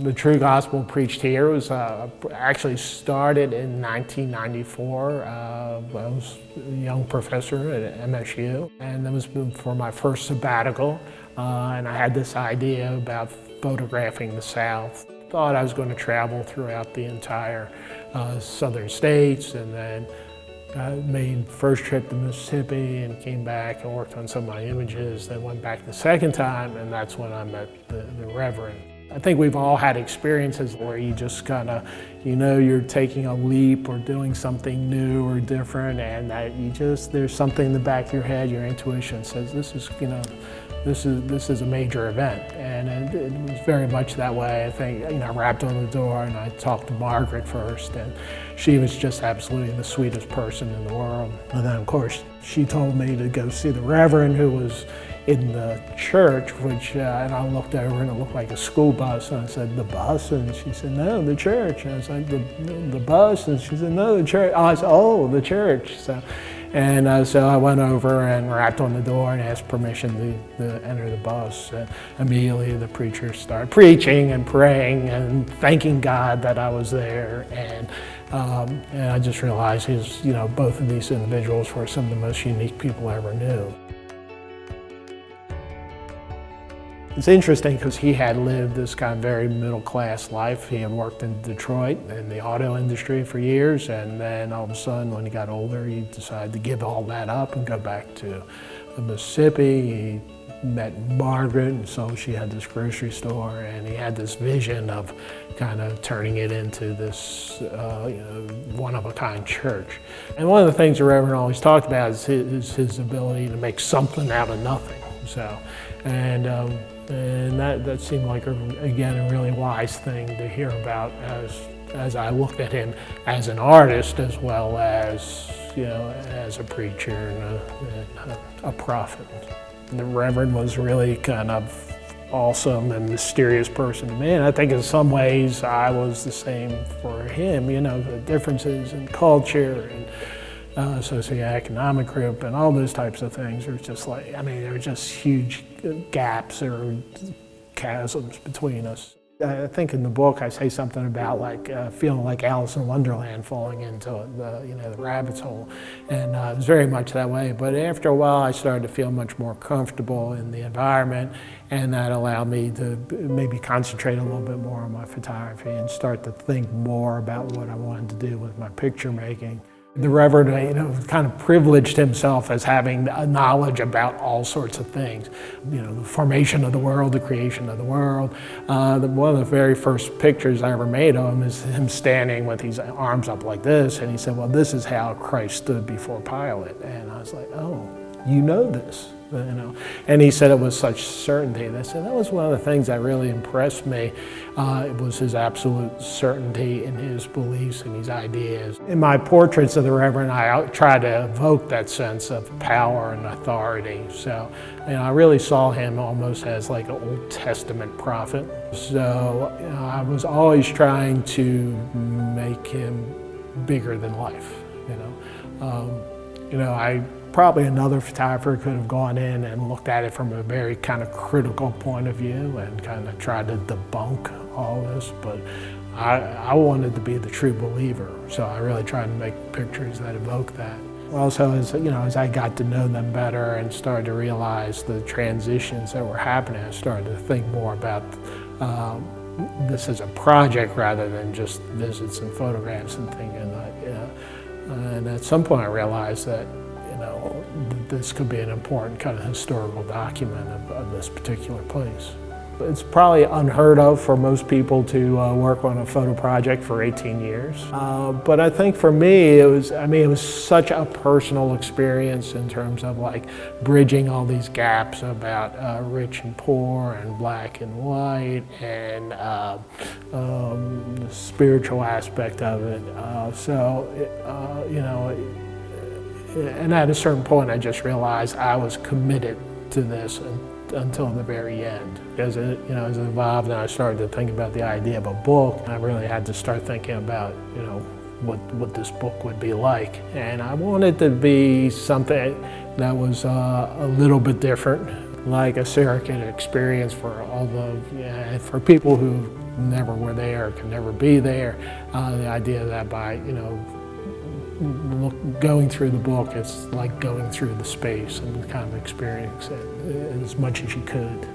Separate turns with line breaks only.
The true gospel preached here was actually started in 1994. I was a young professor at MSU, and that was for my first sabbatical. And I had this idea about photographing the South. Thought I was going to travel throughout the entire southern states, and then I made first trip to Mississippi and came back and worked on some of my images, then went back the second time, and that's when I met the Reverend. I think we've all had experiences where you just kind of, you're taking a leap or doing something new or different, and that there's something in the back of your head, your intuition says, this is a major event. And it was very much that way. I think, I rapped on the door and I talked to Margaret first, and she was just absolutely the sweetest person in the world. And then, of course, she told me to go see the Reverend, who was in the church, which, and I looked over and it looked like a school bus, and I said, the bus? And she said, no, the church. And I was like, the bus? And she said, no, the church. I said, oh, the church. So I went over and rapped on the door and asked permission to enter the bus. And immediately the preacher started preaching and praying and thanking God that I was there. And I just realized both of these individuals were some of the most unique people I ever knew. It's interesting because he had lived this kind of very middle-class life. He had worked in Detroit in the auto industry for years, and then all of a sudden when he got older, he decided to give all that up and go back to Mississippi. He met Margaret, and so she had this grocery store, and he had this vision of kind of turning it into this one-of-a-kind church. And one of the things the Reverend always talked about is his ability to make something out of nothing. And that seemed like, again, a really wise thing to hear about as I looked at him as an artist as well as, as a preacher and a prophet. The Reverend was really kind of awesome and mysterious person to me, and I think in some ways I was the same for him. The differences in culture and socioeconomic group and all those types of things are just like, there were just huge gaps or chasms between us. I think in the book I say something about feeling like Alice in Wonderland falling into the rabbit's hole, and it was very much that way. But after a while I started to feel much more comfortable in the environment, and that allowed me to maybe concentrate a little bit more on my photography and start to think more about what I wanted to do with my picture making. The Reverend, kind of privileged himself as having a knowledge about all sorts of things. The formation of the world, the creation of the world. One of the very first pictures I ever made of him is him standing with his arms up like this, and he said, well, this is how Christ stood before Pilate. And I was like, oh, you know this. And he said it with such certainty. And I said that was one of the things that really impressed me. It was his absolute certainty in his beliefs and his ideas. In my portraits of the Reverend, I try to evoke that sense of power and authority. So, I really saw him almost as like an Old Testament prophet. So, I was always trying to make him bigger than life. Probably another photographer could have gone in and looked at it from a very kind of critical point of view and kind of tried to debunk all this, but I wanted to be the true believer, so I really tried to make pictures that evoke that. Also, as I got to know them better and started to realize the transitions that were happening, I started to think more about this as a project rather than just visits and photographs and things. And at some point I realized that this could be an important kind of historical document of this particular place. It's probably unheard of for most people to work on a photo project for 18 years. But I think for me, it was such a personal experience in terms of bridging all these gaps about rich and poor and black and white and the spiritual aspect of it. And at a certain point, I just realized I was committed to this until the very end. As it evolved and I started to think about the idea of a book, I really had to start thinking about, what this book would be like. And I wanted to be something that was a little bit different, like a surrogate experience for for people who never were there, could never be there. The idea that by, going through the book, it's like going through the space and kind of experience it as much as you could.